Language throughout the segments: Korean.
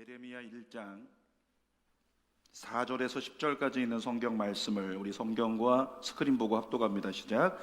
예레미야 1장 4절에서 10절까지 있는 성경 말씀을 우리 성경과 스크린 보고 합독합니다. 시작.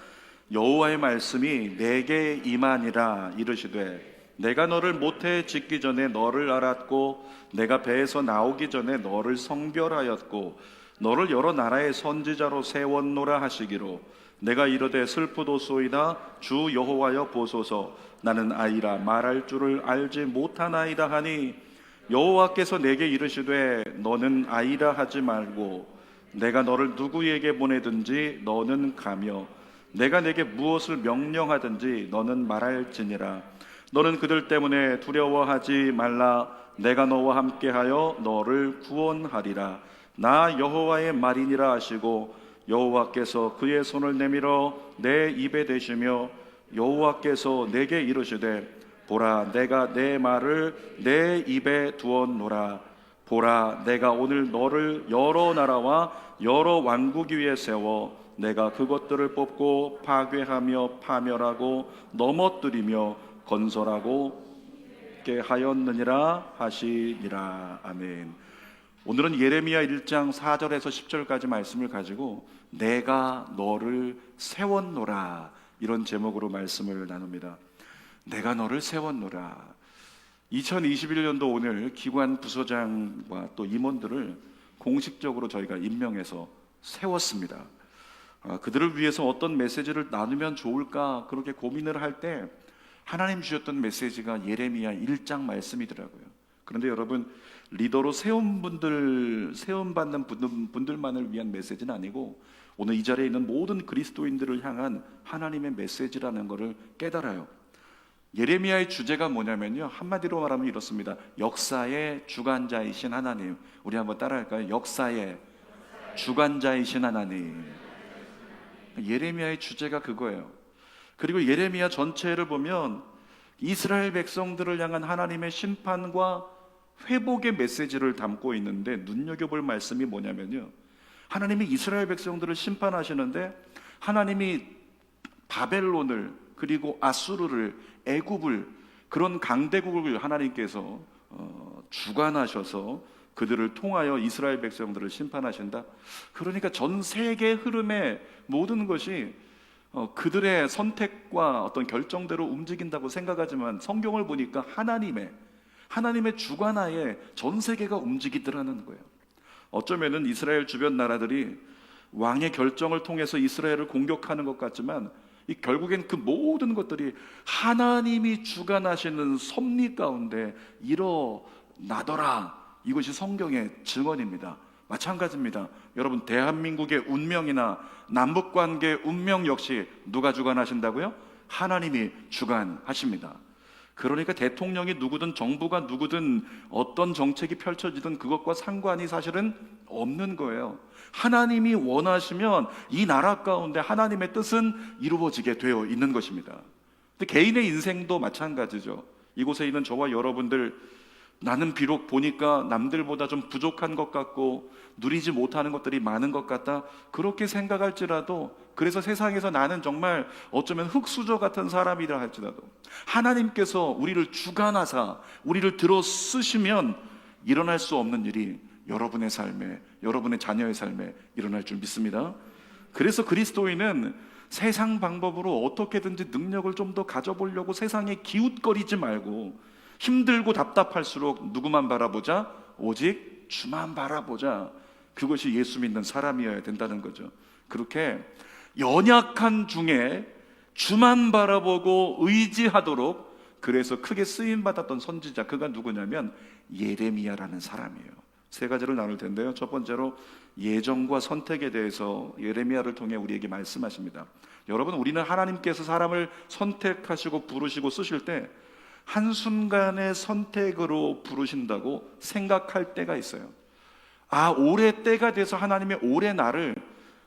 여호와의 말씀이 내게 임하니라. 이르시되 내가 너를 모태에 짓기 전에 너를 알았고 내가 배에서 나오기 전에 너를 성별하였고 너를 여러 나라의 선지자로 세웠노라 하시기로 내가 이르되 슬프도소이다. 주 여호와여 보소서. 나는 아이라 말할 줄을 알지 못하나이다 하니 여호와께서 내게 이르시되 너는 아이라 하지 말고 내가 너를 누구에게 보내든지 너는 가며 내가 내게 무엇을 명령하든지 너는 말할지니라. 너는 그들 때문에 두려워하지 말라. 내가 너와 함께하여 너를 구원하리라. 나 여호와의 말이니라 하시고 여호와께서 그의 손을 내밀어 내 입에 대시며 여호와께서 내게 이르시되 보라, 내가 내 말을 내 입에 두었노라. 보라, 내가 오늘 너를 여러 나라와 여러 왕국 위에 세워 내가 그것들을 뽑고 파괴하며 파멸하고 넘어뜨리며 건설하고 있게 하였느니라 하시니라. 아멘. 오늘은 예레미야 1장 4절에서 10절까지 말씀을 가지고 내가 너를 세웠노라, 이런 제목으로 말씀을 나눕니다. 내가 너를 세웠노라. 2021년도 오늘 기관 부서장과 또 임원들을 공식적으로 저희가 임명해서 세웠습니다. 그들을 위해서 어떤 메시지를 나누면 좋을까 그렇게 고민을 할 때 하나님 주셨던 메시지가 예레미야 1장 말씀이더라고요. 그런데 여러분, 리더로 세움받는 분들만을 위한 메시지는 아니고 오늘 이 자리에 있는 모든 그리스도인들을 향한 하나님의 메시지라는 것을 깨달아요. 예레미야의 주제가 뭐냐면요, 한마디로 말하면 이렇습니다. 역사의 주관자이신 하나님. 우리 한번 따라할까요? 역사의 주관자이신 하나님. 예레미야의 주제가 그거예요. 그리고 예레미야 전체를 보면 이스라엘 백성들을 향한 하나님의 심판과 회복의 메시지를 담고 있는데, 눈여겨볼 말씀이 뭐냐면요, 하나님이 이스라엘 백성들을 심판하시는데 하나님이 바벨론을, 그리고 아수르를, 애굽을, 그런 강대국을 하나님께서 주관하셔서 그들을 통하여 이스라엘 백성들을 심판하신다. 그러니까 전 세계 흐름의 모든 것이 그들의 선택과 어떤 결정대로 움직인다고 생각하지만 성경을 보니까 하나님의 주관하에 전 세계가 움직이더라는 거예요. 어쩌면은 이스라엘 주변 나라들이 왕의 결정을 통해서 이스라엘을 공격하는 것 같지만 결국엔 그 모든 것들이 하나님이 주관하시는 섭리 가운데 일어나더라. 이것이 성경의 증언입니다. 마찬가지입니다. 여러분, 대한민국의 운명이나 남북관계의 운명 역시 누가 주관하신다고요? 하나님이 주관하십니다. 그러니까 대통령이 누구든 정부가 누구든 어떤 정책이 펼쳐지든 그것과 상관이 사실은 없는 거예요. 하나님이 원하시면 이 나라 가운데 하나님의 뜻은 이루어지게 되어 있는 것입니다. 근데 개인의 인생도 마찬가지죠. 이곳에 있는 저와 여러분들, 나는 비록 보니까 남들보다 좀 부족한 것 같고 누리지 못하는 것들이 많은 것 같다, 그렇게 생각할지라도, 그래서 세상에서 나는 정말 어쩌면 흙수저 같은 사람이라 할지라도 하나님께서 우리를 주관하사 우리를 들어 쓰시면 일어날 수 없는 일이 여러분의 삶에, 여러분의 자녀의 삶에 일어날 줄 믿습니다. 그래서 그리스도인은 세상 방법으로 어떻게든지 능력을 좀 더 가져보려고 세상에 기웃거리지 말고, 힘들고 답답할수록 누구만 바라보자? 오직 주만 바라보자. 그것이 예수 믿는 사람이어야 된다는 거죠. 그렇게 연약한 중에 주만 바라보고 의지하도록, 그래서 크게 쓰임받았던 선지자, 그가 누구냐면 예레미야라는 사람이에요. 세 가지를 나눌 텐데요, 첫 번째로 예정과 선택에 대해서 예레미야를 통해 우리에게 말씀하십니다. 여러분, 우리는 하나님께서 사람을 선택하시고 부르시고 쓰실 때 한순간의 선택으로 부르신다고 생각할 때가 있어요. 올해 때가 돼서 하나님의 올해 나를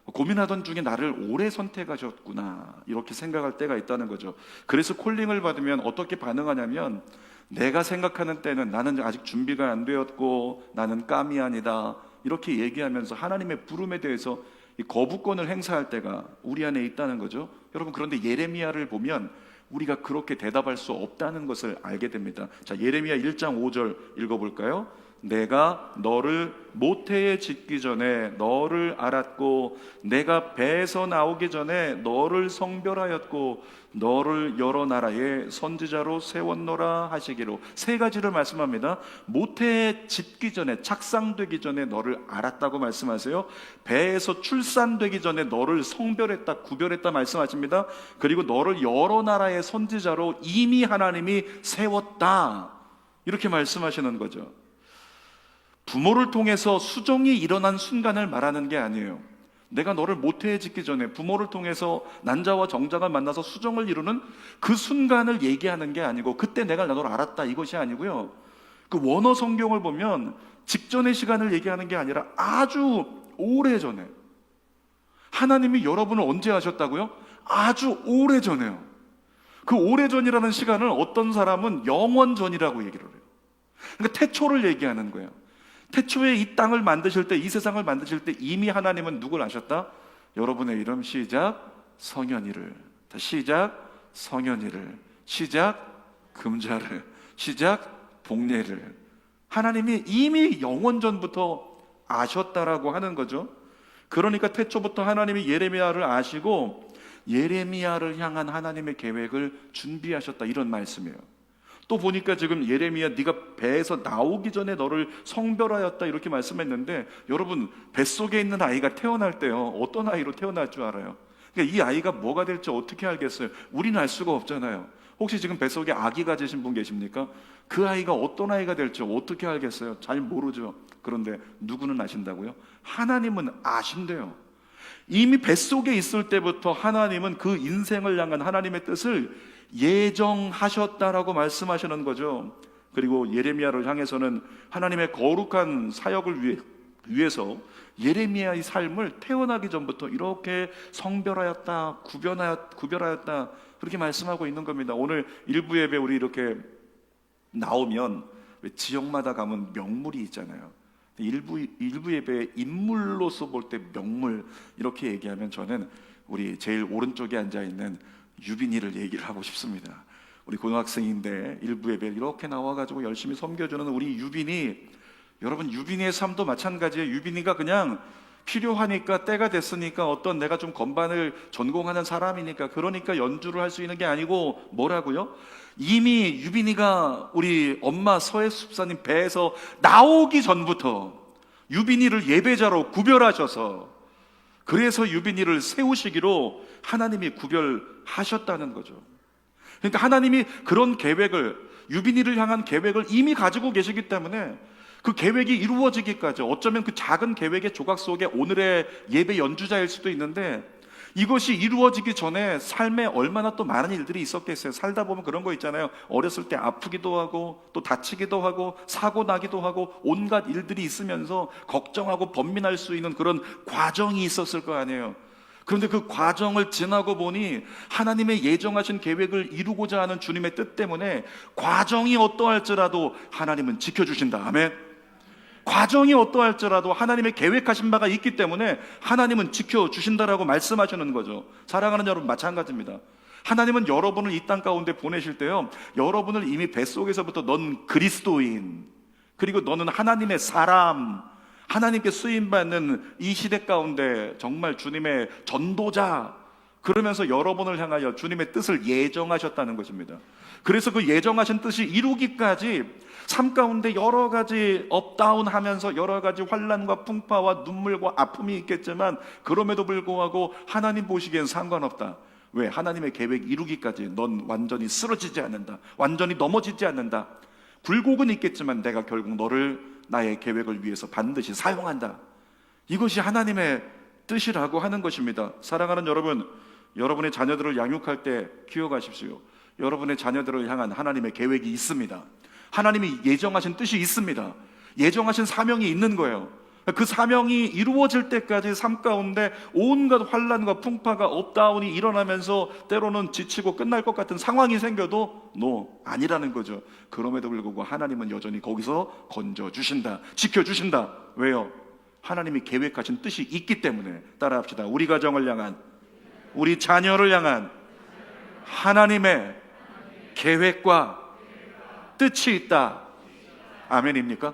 고민하던 중에 나를 오래 선택하셨구나, 이렇게 생각할 때가 있다는 거죠. 그래서 콜링을 받으면 어떻게 반응하냐면, 내가 생각하는 때는 나는 아직 준비가 안 되었고 나는 깜이 아니다, 이렇게 얘기하면서 하나님의 부름에 대해서 거부권을 행사할 때가 우리 안에 있다는 거죠. 여러분, 그런데 예레미야를 보면 우리가 그렇게 대답할 수 없다는 것을 알게 됩니다. 자, 예레미야 1장 5절 읽어볼까요? 내가 너를 모태에 짓기 전에 너를 알았고 내가 배에서 나오기 전에 너를 성별하였고 너를 여러 나라의 선지자로 세웠노라 하시기로. 세 가지를 말씀합니다. 모태에 짓기 전에, 착상되기 전에 너를 알았다고 말씀하세요. 배에서 출산되기 전에 너를 성별했다, 구별했다 말씀하십니다. 그리고 너를 여러 나라의 선지자로 이미 하나님이 세웠다, 이렇게 말씀하시는 거죠. 부모를 통해서 수정이 일어난 순간을 말하는 게 아니에요. 내가 너를 모태에 짓기 전에 부모를 통해서 난자와 정자가 만나서 수정을 이루는 그 순간을 얘기하는 게 아니고, 그때 내가 너를 알았다, 이것이 아니고요. 그 원어 성경을 보면 직전의 시간을 얘기하는 게 아니라 아주 오래전에, 하나님이 여러분을 언제 하셨다고요? 아주 오래전에요. 그 오래전이라는 시간을 어떤 사람은 영원전이라고 얘기를 해요. 그러니까 태초를 얘기하는 거예요. 태초에 이 땅을 만드실 때, 이 세상을 만드실 때 이미 하나님은 누굴 아셨다? 여러분의 이름 시작 성현이를, 시작 성현이를, 시작 금자를, 시작 복례를 하나님이 이미 영원전부터 아셨다라고 하는 거죠. 그러니까 태초부터 하나님이 예레미야를 아시고 예레미야를 향한 하나님의 계획을 준비하셨다, 이런 말씀이에요. 또 보니까 지금 예레미야 네가 배에서 나오기 전에 너를 성별하였다, 이렇게 말씀했는데, 여러분 뱃속에 있는 아이가 태어날 때요, 어떤 아이로 태어날 줄 알아요? 그러니까 이 아이가 뭐가 될지 어떻게 알겠어요? 우리는 알 수가 없잖아요. 혹시 지금 뱃속에 아기 가지신 분 계십니까? 그 아이가 어떤 아이가 될지 어떻게 알겠어요? 잘 모르죠. 그런데 누구는 아신다고요? 하나님은 아신대요. 이미 뱃속에 있을 때부터 하나님은 그 인생을 향한 하나님의 뜻을 예정하셨다라고 말씀하시는 거죠. 그리고 예레미야를 향해서는 하나님의 거룩한 사역을 위해서 예레미야의 삶을 태어나기 전부터 이렇게 성별하였다, 구별하였다, 그렇게 말씀하고 있는 겁니다. 오늘 일부 예배 우리 이렇게 나오면 왜 지역마다 가면 명물이 있잖아요. 일부 예배에 인물로서 볼 때 명물, 이렇게 얘기하면 저는 우리 제일 오른쪽에 앉아있는 유빈이를 얘기를 하고 싶습니다. 우리 고등학생인데 일부 예배 이렇게 나와가지고 열심히 섬겨주는 우리 유빈이, 여러분 유빈이의 삶도 마찬가지예요. 유빈이가 그냥 필요하니까, 때가 됐으니까, 어떤 내가 좀 건반을 전공하는 사람이니까 그러니까 연주를 할 수 있는 게 아니고, 뭐라고요? 이미 유빈이가 우리 엄마 서혜숙사님 배에서 나오기 전부터 유빈이를 예배자로 구별하셔서, 그래서 유빈이를 세우시기로 하나님이 구별하셨다는 거죠. 그러니까 하나님이 그런 계획을, 유빈이를 향한 계획을 이미 가지고 계시기 때문에 그 계획이 이루어지기까지, 어쩌면 그 작은 계획의 조각 속에 오늘의 예배 연주자일 수도 있는데, 이것이 이루어지기 전에 삶에 얼마나 또 많은 일들이 있었겠어요. 살다 보면 그런 거 있잖아요. 어렸을 때 아프기도 하고 또 다치기도 하고 사고 나기도 하고 온갖 일들이 있으면서 걱정하고 번민할 수 있는 그런 과정이 있었을 거 아니에요. 그런데 그 과정을 지나고 보니 하나님의 예정하신 계획을 이루고자 하는 주님의 뜻 때문에 과정이 어떠할지라도 하나님은 지켜주신다. 아멘. 과정이 어떠할지라도 하나님의 계획하신 바가 있기 때문에 하나님은 지켜주신다라고 말씀하시는 거죠. 사랑하는 여러분, 마찬가지입니다. 하나님은 여러분을 이 땅 가운데 보내실 때요, 여러분을 이미 뱃속에서부터 넌 그리스도인, 그리고 너는 하나님의 사람, 하나님께 쓰임받는 이 시대 가운데 정말 주님의 전도자, 그러면서 여러분을 향하여 주님의 뜻을 예정하셨다는 것입니다. 그래서 그 예정하신 뜻이 이루기까지 삶 가운데 여러 가지 업다운 하면서 여러 가지 환난과 풍파와 눈물과 아픔이 있겠지만, 그럼에도 불구하고 하나님 보시기엔 상관없다. 왜? 하나님의 계획 이루기까지 넌 완전히 쓰러지지 않는다, 완전히 넘어지지 않는다. 굴곡은 있겠지만 내가 결국 너를 나의 계획을 위해서 반드시 사용한다. 이것이 하나님의 뜻이라고 하는 것입니다. 사랑하는 여러분, 여러분의 자녀들을 양육할 때 기억하십시오. 여러분의 자녀들을 향한 하나님의 계획이 있습니다. 하나님이 예정하신 뜻이 있습니다. 예정하신 사명이 있는 거예요. 그 사명이 이루어질 때까지 삶 가운데 온갖 환난과 풍파가 업다운이 일어나면서 때로는 지치고 끝날 것 같은 상황이 생겨도 아니라는 거죠. 그럼에도 불구하고 하나님은 여전히 거기서 건져주신다, 지켜주신다. 왜요? 하나님이 계획하신 뜻이 있기 때문에. 따라합시다. 우리 가정을 향한, 우리 자녀를 향한 하나님의 계획과 뜻이 있다. 아멘입니까?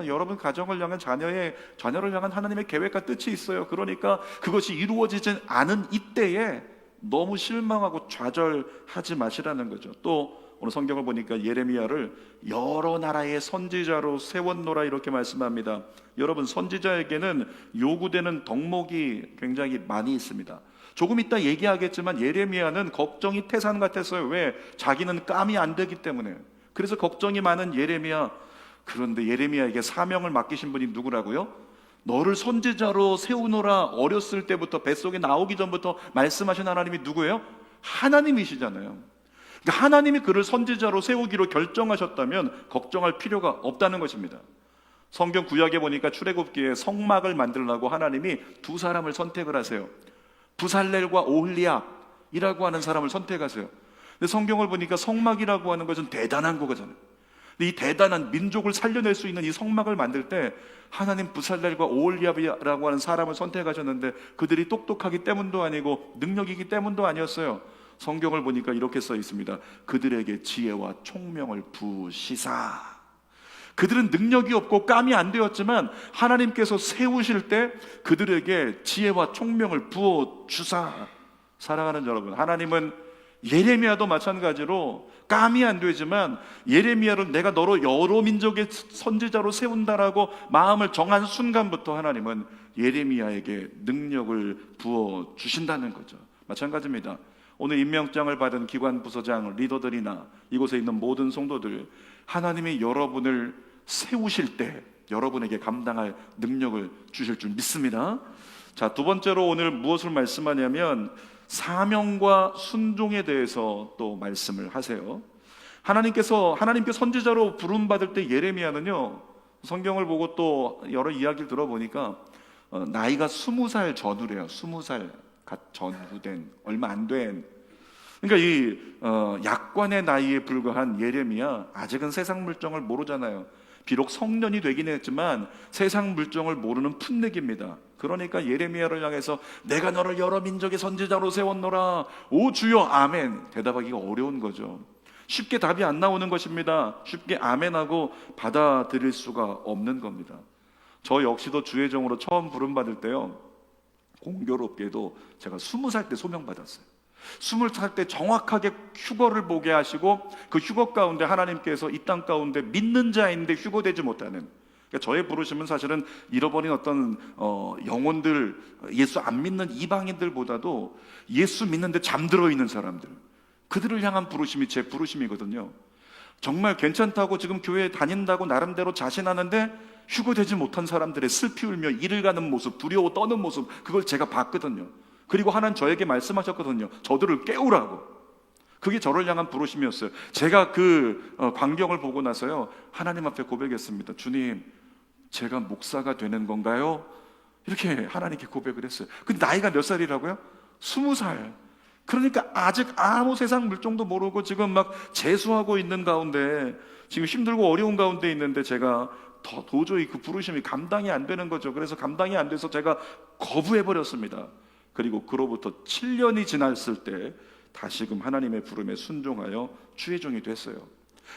여러분 가정을 향한 자녀를 향한 하나님의 계획과 뜻이 있어요. 그러니까 그것이 이루어지지 않은 이때에 너무 실망하고 좌절하지 마시라는 거죠. 또 오늘 성경을 보니까 예레미야를 여러 나라의 선지자로 세웠노라 이렇게 말씀합니다. 여러분, 선지자에게는 요구되는 덕목이 굉장히 많이 있습니다. 조금 이따 얘기하겠지만 예레미야는 걱정이 태산 같았어요. 왜? 자기는 깜이 안 되기 때문에. 그래서 걱정이 많은 예레미야. 그런데 예레미야에게 사명을 맡기신 분이 누구라고요? 너를 선지자로 세우노라. 어렸을 때부터 뱃속에 나오기 전부터 말씀하신 하나님이 누구예요? 하나님이시잖아요. 그러니까 하나님이 그를 선지자로 세우기로 결정하셨다면 걱정할 필요가 없다는 것입니다. 성경 구약에 보니까 출애굽기에 성막을 만들려고 하나님이 두 사람을 선택을 하세요. 부살렐과 오홀리압이라고 하는 사람을 선택하세요. 근데 성경을 보니까 성막이라고 하는 것은 대단한 거잖아요. 근데 이 대단한 민족을 살려낼 수 있는 이 성막을 만들 때 하나님 부살렐과 오홀리압이라고 하는 사람을 선택하셨는데 그들이 똑똑하기 때문도 아니고 능력이기 때문도 아니었어요. 성경을 보니까 이렇게 써 있습니다. 그들에게 지혜와 총명을 부으시사. 그들은 능력이 없고 깜이 안 되었지만 하나님께서 세우실 때 그들에게 지혜와 총명을 부어주사. 사랑하는 여러분, 하나님은 예레미야도 마찬가지로 깜이 안 되지만 예레미야를 내가 너로 여러 민족의 선지자로 세운다라고 마음을 정한 순간부터 하나님은 예레미야에게 능력을 부어주신다는 거죠. 마찬가지입니다. 오늘 임명장을 받은 기관 부서장, 리더들이나 이곳에 있는 모든 성도들, 하나님이 여러분을 세우실 때 여러분에게 감당할 능력을 주실 줄 믿습니다. 자, 두 번째로 오늘 무엇을 말씀하냐면 사명과 순종에 대해서 또 말씀을 하세요. 하나님께 선지자로 부름받을 때 예레미야는요, 성경을 보고 또 여러 이야기를 들어보니까 나이가 20살 전후래요. 20살 갓 전후된, 얼마 안 된. 그러니까 이 약관의 나이에 불과한 예레미야, 아직은 세상 물정을 모르잖아요. 비록 성년이 되긴 했지만 세상 물정을 모르는 풋내기입니다. 그러니까 예레미야를 향해서 내가 너를 여러 민족의 선지자로 세웠노라. 오 주여 아멘. 대답하기가 어려운 거죠. 쉽게 답이 안 나오는 것입니다. 쉽게 아멘하고 받아들일 수가 없는 겁니다. 저 역시도 주의 종으로 처음 부름받을 때요, 공교롭게도 제가 20살 때 소명받았어요. 20살 때 정확하게 휴거를 보게 하시고 그 휴거 가운데 하나님께서 이 땅 가운데 믿는 자인데 휴거되지 못하는, 그러니까 저의 부르심은 사실은 잃어버린 어떤 영혼들, 예수 안 믿는 이방인들보다도 예수 믿는데 잠들어 있는 사람들, 그들을 향한 부르심이 제 부르심이거든요. 정말 괜찮다고 지금 교회에 다닌다고 나름대로 자신하는데 휴거되지 못한 사람들의 슬피 울며 이를 가는 모습, 두려워 떠는 모습, 그걸 제가 봤거든요. 그리고 하나님 저에게 말씀하셨거든요. 저들을 깨우라고. 그게 저를 향한 부르심이었어요. 제가 그 광경을 보고 나서요, 하나님 앞에 고백했습니다. 주님, 제가 목사가 되는 건가요? 이렇게 하나님께 고백을 했어요. 근데 나이가 몇 살이라고요? 20살. 그러니까 아직 아무 세상 물정도 모르고 지금 막 재수하고 있는 가운데, 지금 힘들고 어려운 가운데 있는데 제가 도저히 그 부르심이 감당이 안 되는 거죠. 그래서 감당이 안 돼서 제가 거부해버렸습니다. 그리고 그로부터 7년이 지났을 때 다시금 하나님의 부름에 순종하여 주의 종이 됐어요.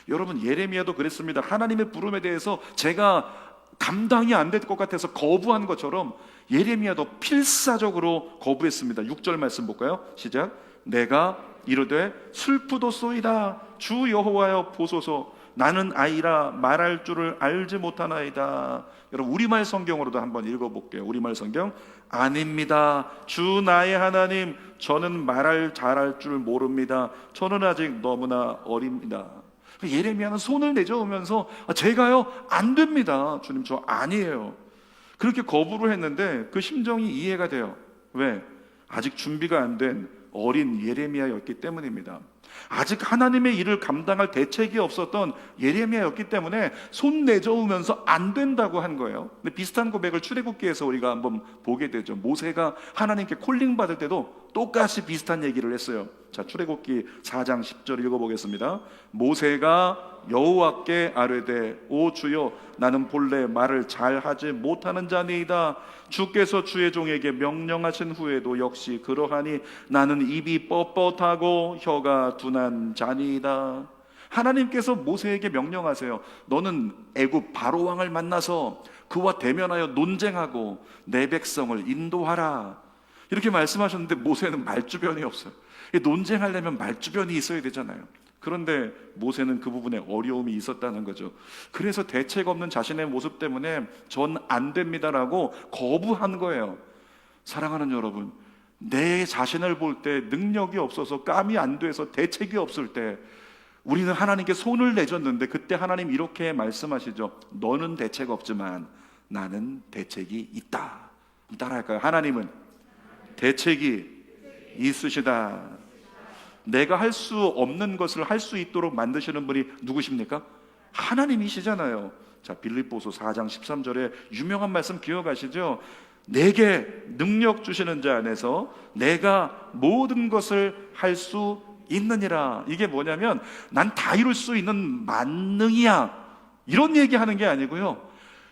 여러분, 예레미야도 그랬습니다. 하나님의 부름에 대해서 제가 감당이 안 될 것 같아서 거부한 것처럼 예레미야도 필사적으로 거부했습니다. 6절 말씀 볼까요? 시작. 내가 이르되 슬프도소이다. 주 여호와여 보소서. 나는 아이라 말할 줄을 알지 못하나이다. 여러분, 우리말 성경으로도 한번 읽어볼게요. 우리말 성경. 아닙니다. 주 나의 하나님, 저는 말할 잘할 줄 모릅니다. 저는 아직 너무나 어립니다. 예레미야는 손을 내저으면서 제가요 안 됩니다. 주님, 저 아니에요. 그렇게 거부를 했는데 그 심정이 이해가 돼요. 왜? 아직 준비가 안 된 어린 예레미야였기 때문입니다. 아직 하나님의 일을 감당할 대책이 없었던 예레미야였기 때문에 손 내저으면서 안 된다고 한 거예요. 근데 비슷한 고백을 출애굽기에서 우리가 한번 보게 되죠. 모세가 하나님께 콜링 받을 때도 똑같이 비슷한 얘기를 했어요. 자, 출애굽기 4장 10절 읽어보겠습니다. 모세가 여호와께 아뢰되 오 주여 나는 본래 말을 잘하지 못하는 자니이다. 주께서 주의 종에게 명령하신 후에도 역시 그러하니 나는 입이 뻣뻣하고 혀가 둔한 자니이다. 하나님께서 모세에게 명령하세요. 너는 애굽 바로 왕을 만나서 그와 대면하여 논쟁하고 내 백성을 인도하라. 이렇게 말씀하셨는데 모세는 말주변이 없어요. 논쟁하려면 말주변이 있어야 되잖아요. 그런데 모세는 그 부분에 어려움이 있었다는 거죠. 그래서 대책 없는 자신의 모습 때문에 전 안 됩니다라고 거부한 거예요. 사랑하는 여러분, 내 자신을 볼 때 능력이 없어서 깜이 안 돼서 대책이 없을 때 우리는 하나님께 손을 내줬는데 그때 하나님 이렇게 말씀하시죠. 너는 대책 없지만 나는 대책이 있다. 따라할까요? 하나님은 대책이 있으시다. 내가 할 수 없는 것을 할 수 있도록 만드시는 분이 누구십니까? 하나님이시잖아요. 자, 빌립보서 4장 13절에 유명한 말씀 기억하시죠? 내게 능력 주시는 자 안에서 내가 모든 것을 할 수 있느니라. 이게 뭐냐면 난 다 이룰 수 있는 만능이야, 이런 얘기하는 게 아니고요,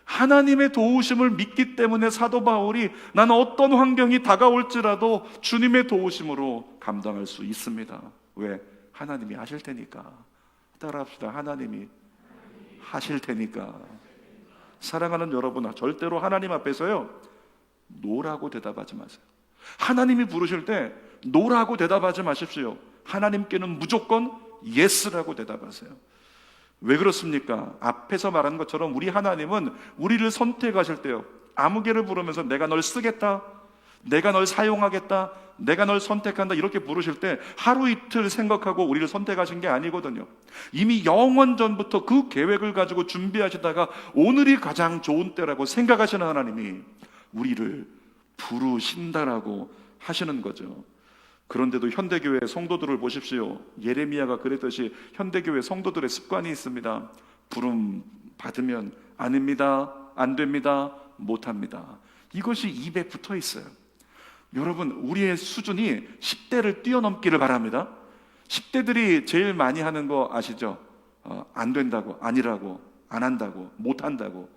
하나님의 도우심을 믿기 때문에 사도 바울이 난 어떤 환경이 다가올지라도 주님의 도우심으로 감당할 수 있습니다. 왜? 하나님이 하실 테니까. 따라합시다. 하나님이 하실 테니까. 사랑하는 여러분, 절대로 하나님 앞에서요 노라고 대답하지 마세요. 하나님이 부르실 때 노라고 대답하지 마십시오. 하나님께는 무조건 예스라고 대답하세요. 왜 그렇습니까? 앞에서 말한 것처럼 우리 하나님은 우리를 선택하실 때요, 아무개를 부르면서 내가 널 쓰겠다, 내가 널 사용하겠다, 내가 널 선택한다 이렇게 부르실 때 하루 이틀 생각하고 우리를 선택하신 게 아니거든요. 이미 영원 전부터 그 계획을 가지고 준비하시다가 오늘이 가장 좋은 때라고 생각하시는 하나님이 우리를 부르신다라고 하시는 거죠. 그런데도 현대교회 성도들을 보십시오. 예레미야가 그랬듯이 현대교회 성도들의 습관이 있습니다. 부름 받으면 아닙니다, 안 됩니다, 못합니다. 이것이 입에 붙어 있어요. 여러분, 우리의 수준이 10대를 뛰어넘기를 바랍니다. 10대들이 제일 많이 하는 거 아시죠? 안 된다고, 아니라고, 안 한다고, 못한다고.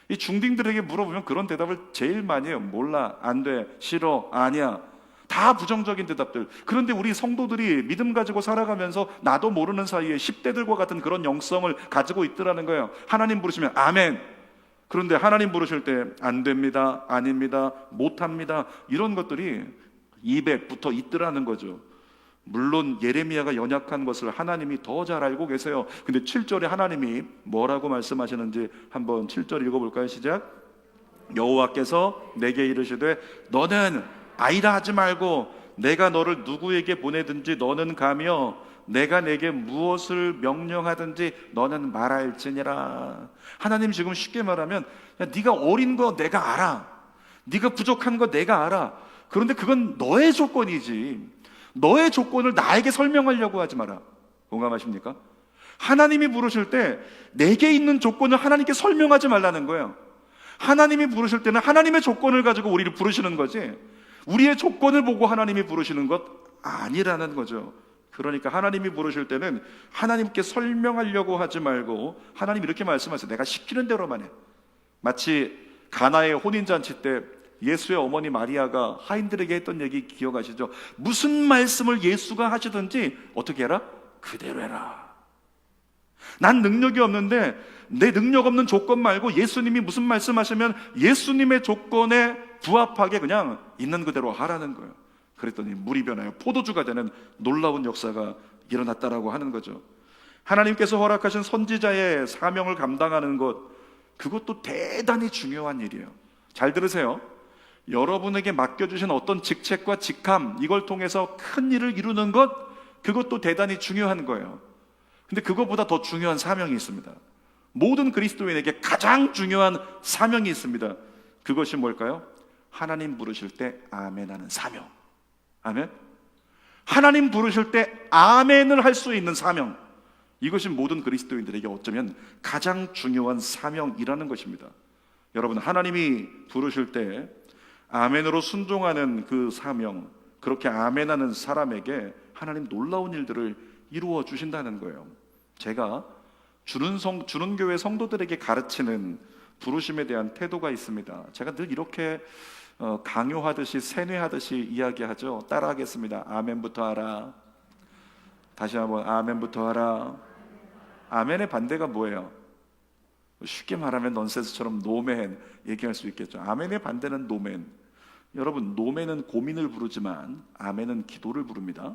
이 중딩들에게 물어보면 그런 대답을 제일 많이 해요. 몰라, 안 돼, 싫어, 아니야. 다 부정적인 대답들. 그런데 우리 성도들이 믿음 가지고 살아가면서 나도 모르는 사이에 10대들과 같은 그런 영성을 가지고 있더라는 거예요. 하나님 부르시면 아멘. 그런데 하나님 부르실 때 안 됩니다, 아닙니다, 못합니다, 이런 것들이 입에 붙어 있더라는 거죠. 물론 예레미야가 연약한 것을 하나님이 더 잘 알고 계세요. 근데 7절에 하나님이 뭐라고 말씀하시는지 한번 7절 읽어볼까요? 시작. 여호와께서 내게 이르시되 너는 아이라 하지 말고 내가 너를 누구에게 보내든지 너는 가며 내가 내게 무엇을 명령하든지 너는 말할지니라. 하나님 지금 쉽게 말하면, 야, 네가 어린 거 내가 알아, 네가 부족한 거 내가 알아. 그런데 그건 너의 조건이지, 너의 조건을 나에게 설명하려고 하지 마라. 공감하십니까? 하나님이 부르실 때 내게 있는 조건을 하나님께 설명하지 말라는 거예요. 하나님이 부르실 때는 하나님의 조건을 가지고 우리를 부르시는 거지, 우리의 조건을 보고 하나님이 부르시는 것 아니라는 거죠. 그러니까 하나님이 부르실 때는 하나님께 설명하려고 하지 말고 하나님 이렇게 말씀하세요. 내가 시키는 대로만 해. 마치 가나의 혼인잔치 때 예수의 어머니 마리아가 하인들에게 했던 얘기 기억하시죠? 무슨 말씀을 예수가 하시든지 어떻게 해라? 그대로 해라. 난 능력이 없는데 내 능력 없는 조건 말고 예수님이 무슨 말씀하시면 예수님의 조건에 부합하게 그냥 있는 그대로 하라는 거예요. 그랬더니 물이 변하여 포도주가 되는 놀라운 역사가 일어났다라고 하는 거죠. 하나님께서 허락하신 선지자의 사명을 감당하는 것, 그것도 대단히 중요한 일이에요. 잘 들으세요. 여러분에게 맡겨주신 어떤 직책과 직함, 이걸 통해서 큰 일을 이루는 것, 그것도 대단히 중요한 거예요. 근데 그것보다 더 중요한 사명이 있습니다. 모든 그리스도인에게 가장 중요한 사명이 있습니다. 그것이 뭘까요? 하나님 부르실 때 아멘하는 사명. 아멘. 하나님 부르실 때 아멘을 할 수 있는 사명, 이것이 모든 그리스도인들에게 어쩌면 가장 중요한 사명이라는 것입니다. 여러분, 하나님이 부르실 때 아멘으로 순종하는 그 사명, 그렇게 아멘하는 사람에게 하나님 놀라운 일들을 이루어 주신다는 거예요. 제가 주는 교회 성도들에게 가르치는 부르심에 대한 태도가 있습니다. 제가 늘 이렇게 강요하듯이 세뇌하듯이 이야기하죠. 따라하겠습니다. 아멘부터 하라. 다시 한번 아멘부터 하라. 아멘의 반대가 뭐예요? 쉽게 말하면 넌센스처럼 노멘 얘기할 수 있겠죠. 아멘의 반대는 노멘. 여러분, 노멘은 고민을 부르지만 아멘은 기도를 부릅니다.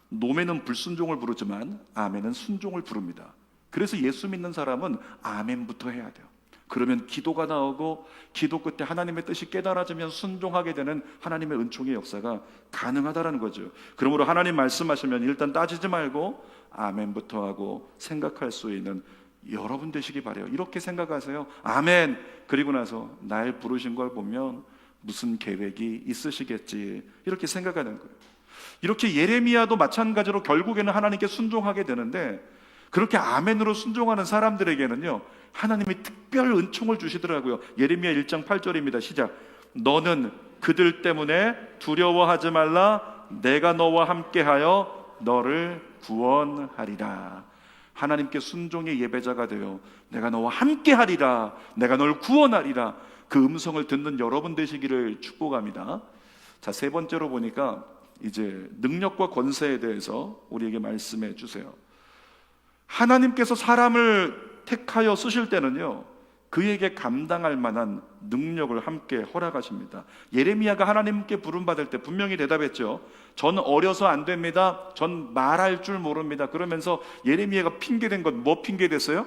노멘은 불순종을 부르지만 아멘은 순종을 부릅니다. 그래서 예수 믿는 사람은 아멘부터 해야 돼요. 그러면 기도가 나오고 기도 끝에 하나님의 뜻이 깨달아지면 순종하게 되는 하나님의 은총의 역사가 가능하다는 거죠. 그러므로 하나님 말씀하시면 일단 따지지 말고 아멘부터 하고 생각할 수 있는 여러분 되시기 바라요. 이렇게 생각하세요. 아멘. 그리고 나서 날 부르신 걸 보면 무슨 계획이 있으시겠지, 이렇게 생각하는 거예요. 이렇게 예레미야도 마찬가지로 결국에는 하나님께 순종하게 되는데, 그렇게 아멘으로 순종하는 사람들에게는요 하나님이 특별 은총을 주시더라고요. 예레미야 1장 8절입니다. 시작. 너는 그들 때문에 두려워하지 말라. 내가 너와 함께하여 너를 구원하리라. 하나님께 순종의 예배자가 되어 내가 너와 함께하리라, 내가 널 구원하리라, 그 음성을 듣는 여러분 되시기를 축복합니다. 자, 세 번째로 보니까 이제 능력과 권세에 대해서 우리에게 말씀해 주세요. 하나님께서 사람을 택하여 쓰실 때는요 그에게 감당할 만한 능력을 함께 허락하십니다. 예레미야가 하나님께 부름받을 때 분명히 대답했죠. 전 어려서 안 됩니다. 전 말할 줄 모릅니다. 그러면서 예레미야가 핑계댄 건 뭐 핑계댔어요?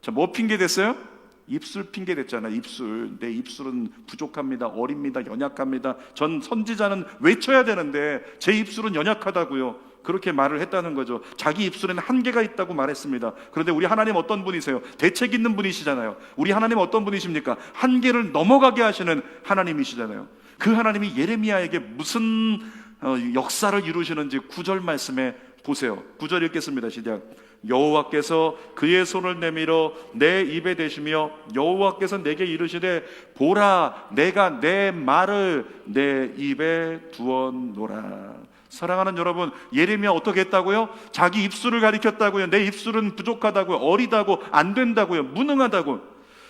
자, 뭐 핑계댔어요? 입술 핑계댔잖아요. 입술. 내 입술은 부족합니다. 어립니다. 연약합니다. 전 선지자는 외쳐야 되는데 제 입술은 연약하다고요. 그렇게 말을 했다는 거죠. 자기 입술에는 한계가 있다고 말했습니다. 그런데 우리 하나님 어떤 분이세요? 대책 있는 분이시잖아요. 우리 하나님 어떤 분이십니까? 한계를 넘어가게 하시는 하나님이시잖아요. 그 하나님이 예레미야에게 무슨 역사를 이루시는지 9절 말씀에 보세요. 9절 읽겠습니다. 시작. 여호와께서 그의 손을 내밀어 내 입에 대시며 여호와께서 내게 이르시되 보라, 내가 내 말을 내 입에 두었노라. 사랑하는 여러분, 예레미야 어떻게 했다고요? 자기 입술을 가리켰다고요. 내 입술은 부족하다고요. 어리다고, 안 된다고요. 무능하다고.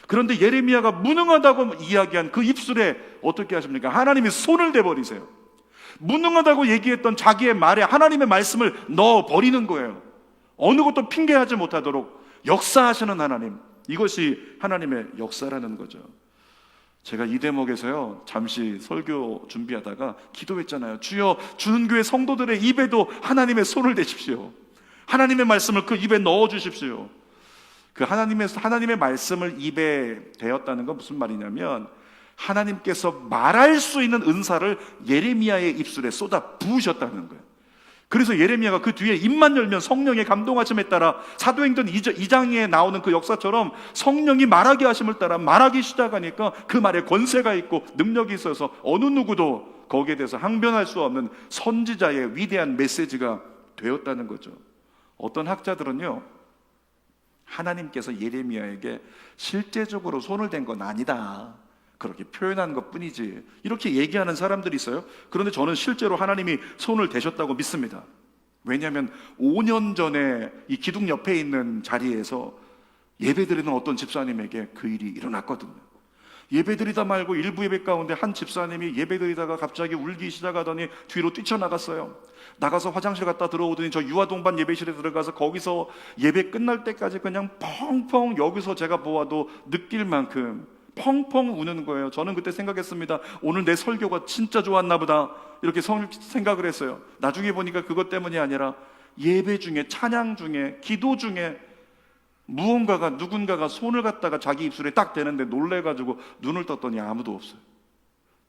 그런데 예레미야가 무능하다고 이야기한 그 입술에 어떻게 하십니까? 하나님이 손을 대버리세요. 무능하다고 얘기했던 자기의 말에 하나님의 말씀을 넣어버리는 거예요. 어느 것도 핑계하지 못하도록 역사하시는 하나님, 이것이 하나님의 역사라는 거죠. 제가 이 대목에서요 잠시 설교 준비하다가 기도했잖아요. 주여, 주는 교회 성도들의 입에도 하나님의 손을 대십시오. 하나님의 말씀을 그 입에 넣어 주십시오. 그 하나님의 말씀을 입에 대었다는 건 무슨 말이냐면, 하나님께서 말할 수 있는 은사를 예레미야의 입술에 쏟아 부으셨다는 거예요. 그래서 예레미야가 그 뒤에 입만 열면 성령의 감동하심에 따라 사도행전 2장에 나오는 그 역사처럼 성령이 말하게 하심을 따라 말하기 시작하니까 그 말에 권세가 있고 능력이 있어서 어느 누구도 거기에 대해서 항변할 수 없는 선지자의 위대한 메시지가 되었다는 거죠. 어떤 학자들은요, 하나님께서 예레미야에게 실제적으로 손을 댄 건 아니다, 그렇게 표현한 것 뿐이지, 이렇게 얘기하는 사람들이 있어요. 그런데 저는 실제로 하나님이 손을 대셨다고 믿습니다. 왜냐하면 5년 전에 이 기둥 옆에 있는 자리에서 예배드리는 어떤 집사님에게 그 일이 일어났거든요. 예배드리다 말고 일부 예배 가운데 한 집사님이 예배드리다가 갑자기 울기 시작하더니 뒤로 뛰쳐나갔어요. 나가서 화장실 갔다 들어오더니 저 유아동반 예배실에 들어가서 거기서 예배 끝날 때까지 그냥 펑펑, 여기서 제가 보아도 느낄 만큼 펑펑 우는 거예요. 저는 그때 생각했습니다. 오늘 내 설교가 진짜 좋았나 보다, 이렇게 생각을 했어요. 나중에 보니까 그것 때문이 아니라 예배 중에, 찬양 중에, 기도 중에 누군가가 손을 갖다가 자기 입술에 딱 대는데 놀래가지고 눈을 떴더니 아무도 없어요.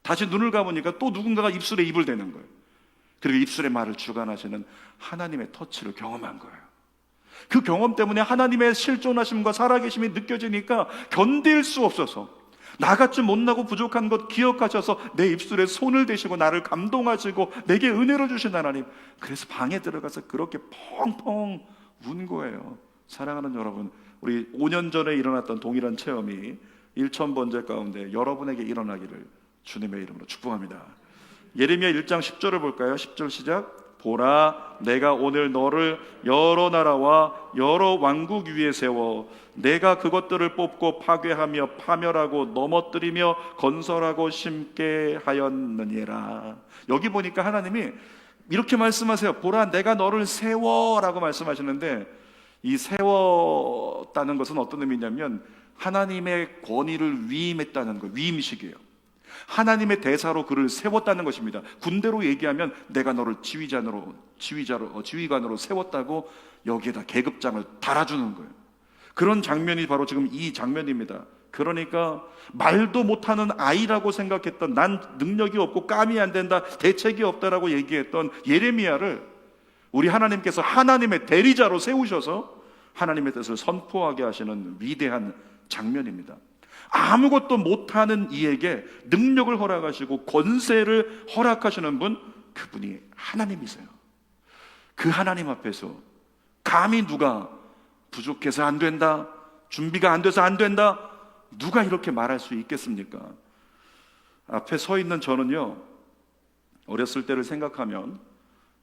다시 눈을 감으니까 또 누군가가 입술에 입을 대는 거예요. 그리고 입술에 말을 주관하시는 하나님의 터치를 경험한 거예요. 그 경험 때문에 하나님의 실존하심과 살아계심이 느껴지니까 견딜 수 없어서, 나같이 못나고 부족한 것 기억하셔서 내 입술에 손을 대시고 나를 감동하시고 내게 은혜로 주신 하나님, 그래서 방에 들어가서 그렇게 펑펑 운 거예요. 사랑하는 여러분, 우리 5년 전에 일어났던 동일한 체험이 1000번째 가운데 여러분에게 일어나기를 주님의 이름으로 축복합니다. 예레미야 1장 10절을 볼까요? 10절 시작. 보라, 내가 오늘 너를 여러 나라와 여러 왕국 위에 세워 내가 그것들을 뽑고 파괴하며 파멸하고 넘어뜨리며 건설하고 심게 하였느니라. 여기 보니까 하나님이 이렇게 말씀하세요. 보라, 내가 너를 세워라고 말씀하시는데, 이 세웠다는 것은 어떤 의미냐면 하나님의 권위를 위임했다는 거, 위임식이에요. 하나님의 대사로 그를 세웠다는 것입니다. 군대로 얘기하면 내가 너를 지휘관으로 세웠다고 여기에다 계급장을 달아주는 거예요. 그런 장면이 바로 지금 이 장면입니다. 그러니까 말도 못하는 아이라고 생각했던, 난 능력이 없고 감이 안 된다, 대책이 없다라고 얘기했던 예레미야를 우리 하나님께서 하나님의 대리자로 세우셔서 하나님의 뜻을 선포하게 하시는 위대한 장면입니다. 아무것도 못하는 이에게 능력을 허락하시고 권세를 허락하시는 분, 그분이 하나님이세요. 그 하나님 앞에서 감히 누가 부족해서 안 된다, 준비가 안 돼서 안 된다, 누가 이렇게 말할 수 있겠습니까? 앞에 서 있는 저는요, 어렸을 때를 생각하면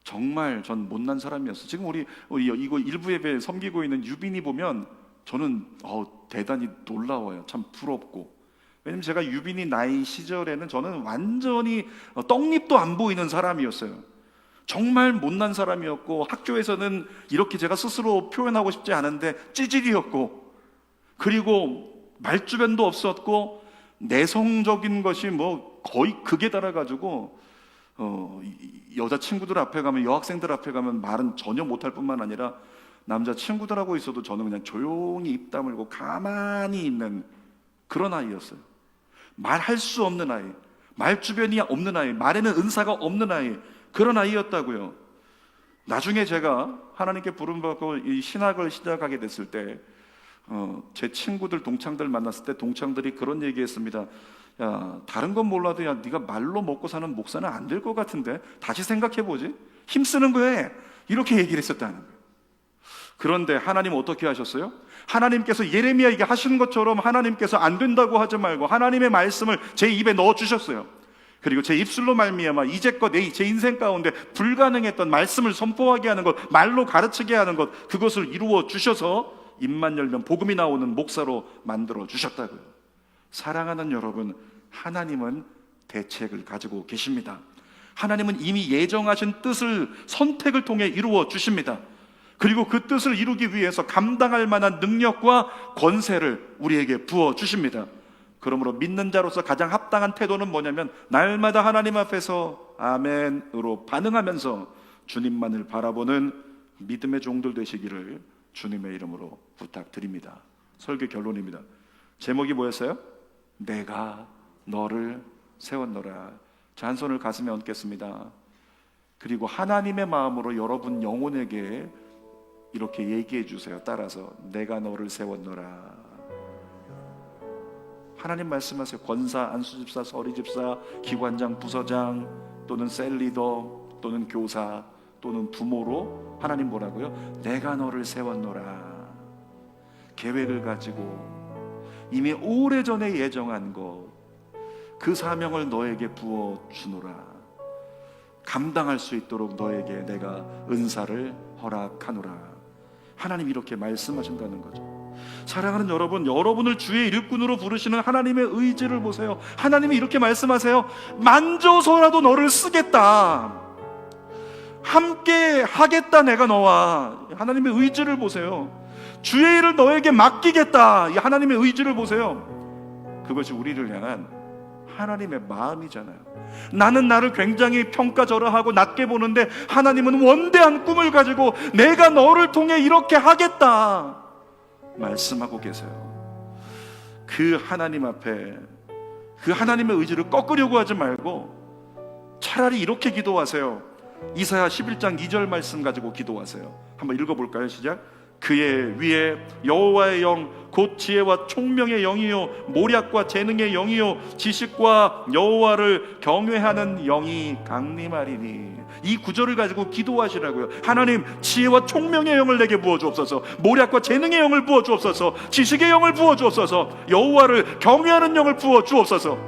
정말 전 못난 사람이었어요. 지금 우리 이거 일부 예배 섬기고 있는 유빈이 보면 저는 대단히 놀라워요. 참 부럽고. 왜냐면 제가 유빈이 나이 시절에는 저는 완전히 떡잎도 안 보이는 사람이었어요. 정말 못난 사람이었고, 학교에서는 이렇게 제가 스스로 표현하고 싶지 않은데 찌질이었고, 그리고 말주변도 없었고, 내성적인 것이 뭐 거의 극에 달아가지고 여자 친구들 앞에 가면, 여학생들 앞에 가면 말은 전혀 못할 뿐만 아니라 남자 친구들하고 있어도 저는 그냥 조용히 입 다물고 가만히 있는 그런 아이였어요. 말할 수 없는 아이, 말주변이 없는 아이, 말에는 은사가 없는 아이, 그런 아이였다고요. 나중에 제가 하나님께 부름받고 이 신학을 시작하게 됐을 때 제 친구들, 동창들 만났을 때 동창들이 그런 얘기했습니다. 야, 다른 건 몰라도 야, 네가 말로 먹고 사는 목사는 안 될 것 같은데 다시 생각해보지, 힘쓰는 거에, 이렇게 얘기를 했었다는 거예요. 그런데 하나님 어떻게 하셨어요? 하나님께서 예레미야에게 하신 것처럼 하나님께서 안 된다고 하지 말고 하나님의 말씀을 제 입에 넣어주셨어요. 그리고 제 입술로 말미암아 이제껏 제 인생 가운데 불가능했던 말씀을 선포하게 하는 것, 말로 가르치게 하는 것, 그것을 이루어 주셔서 입만 열면 복음이 나오는 목사로 만들어 주셨다고요. 사랑하는 여러분, 하나님은 대책을 가지고 계십니다. 하나님은 이미 예정하신 뜻을 선택을 통해 이루어 주십니다. 그리고 그 뜻을 이루기 위해서 감당할 만한 능력과 권세를 우리에게 부어 주십니다. 그러므로 믿는 자로서 가장 합당한 태도는 뭐냐면 날마다 하나님 앞에서 아멘으로 반응하면서 주님만을 바라보는 믿음의 종들 되시기를 주님의 이름으로 부탁드립니다. 설교 결론입니다. 제목이 뭐였어요? 내가 너를 세웠노라. 자, 한 손을 가슴에 얹겠습니다. 그리고 하나님의 마음으로 여러분 영혼에게 이렇게 얘기해 주세요. 따라서 내가 너를 세웠노라. 하나님 말씀하세요. 권사, 안수집사, 서리집사, 기관장, 부서장, 또는 셀리더, 또는 교사, 또는 부모로 하나님 뭐라고요? 내가 너를 세웠노라. 계획을 가지고 이미 오래전에 예정한 것, 그 사명을 너에게 부어 주노라. 감당할 수 있도록 너에게 내가 은사를 허락하노라. 하나님 이렇게 말씀하신다는 거죠. 사랑하는 여러분, 여러분을 주의 일꾼으로 부르시는 하나님의 의지를 보세요. 하나님이 이렇게 말씀하세요. 만져서라도 너를 쓰겠다, 함께 하겠다, 내가 너와. 하나님의 의지를 보세요. 주의 일을 너에게 맡기겠다, 이 하나님의 의지를 보세요. 그것이 우리를 향한 하나님의 마음이잖아요. 나는 나를 굉장히 평가절하하고 낮게 보는데 하나님은 원대한 꿈을 가지고 내가 너를 통해 이렇게 하겠다 말씀하고 계세요. 그 하나님 앞에 그 하나님의 의지를 꺾으려고 하지 말고 차라리 이렇게 기도하세요. 이사야 11장 2절 말씀 가지고 기도하세요. 한번 읽어볼까요? 시작. 그의 위에 여호와의 영 곧 지혜와 총명의 영이요 모략과 재능의 영이요 지식과 여호와를 경외하는 영이 강림하리니. 이 구절을 가지고 기도하시라고요. 하나님, 지혜와 총명의 영을 내게 부어주옵소서, 모략과 재능의 영을 부어주옵소서, 지식의 영을 부어주옵소서, 여호와를 경외하는 영을 부어주옵소서.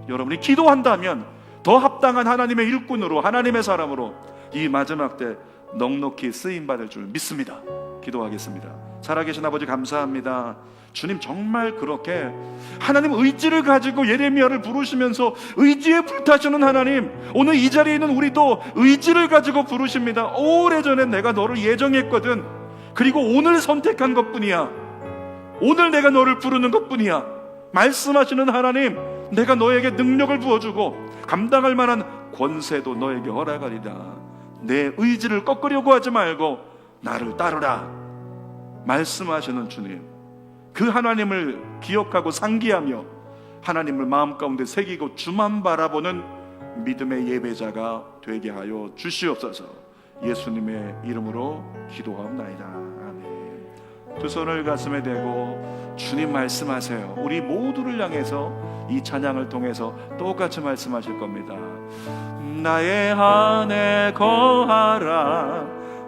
여러분이 기도한다면 더 합당한 하나님의 일꾼으로, 하나님의 사람으로 이 마지막 때 넉넉히 쓰임받을 줄 믿습니다. 기도하겠습니다. 살아계신 아버지 감사합니다. 주님 정말 그렇게 하나님 의지를 가지고 예레미야를 부르시면서 의지에 불타시는 하나님, 오늘 이 자리에 있는 우리도 의지를 가지고 부르십니다. 오래전에 내가 너를 예정했거든. 그리고 오늘 선택한 것뿐이야. 오늘 내가 너를 부르는 것뿐이야. 말씀하시는 하나님, 내가 너에게 능력을 부어주고 감당할 만한 권세도 너에게 허락하리라. 내 의지를 꺾으려고 하지 말고 나를 따르라 말씀하시는 주님, 그 하나님을 기억하고 상기하며 하나님을 마음 가운데 새기고 주만 바라보는 믿음의 예배자가 되게 하여 주시옵소서. 예수님의 이름으로 기도하옵나이다. 아멘. 두 손을 가슴에 대고 주님 말씀하세요. 우리 모두를 향해서 이 찬양을 통해서 똑같이 말씀하실 겁니다. 나의 안에 거하라.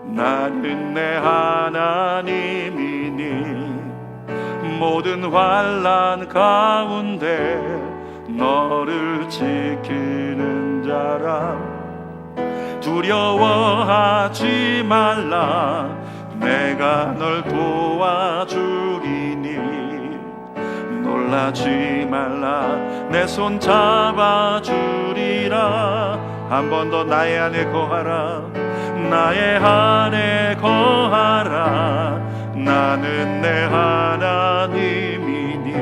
나는 내 하나님이니 모든 환난 가운데 너를 지키는 자라. 두려워하지 말라. 내가 널 도와주리니 놀라지 말라. 내 손 잡아주리라. 한 번 더 나의 안에 거하라. 나의 안에 거하라. 나는 내 하나님이니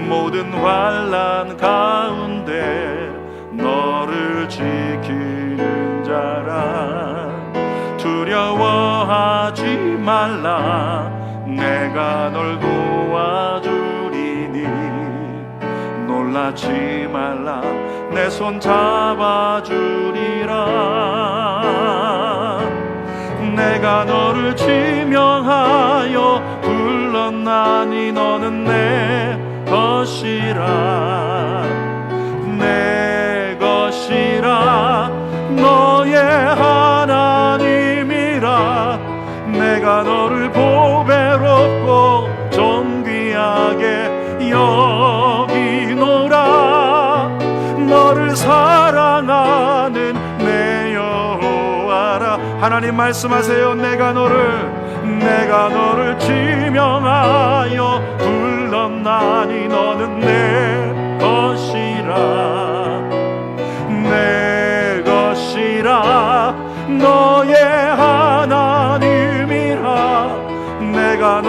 모든 환난 가운데 너를 지키는 자라. 두려워하지 말라. 내가 널 도와주리니 놀라지 말라. 내 손 잡아주리라. 내가 너를 지명하여 불렀나니 너는 내 것이라. 내 것이라. 너의 하나님이라. 내가 너를 보배롭고 존귀하게 여기노라. 너를 사랑하는 내 여호와라. 하나님 말씀하세요. 내가 너를 지명하여 불렀나니 너는 내 것이라. 내 것이라. 너의 하나님이라. 내가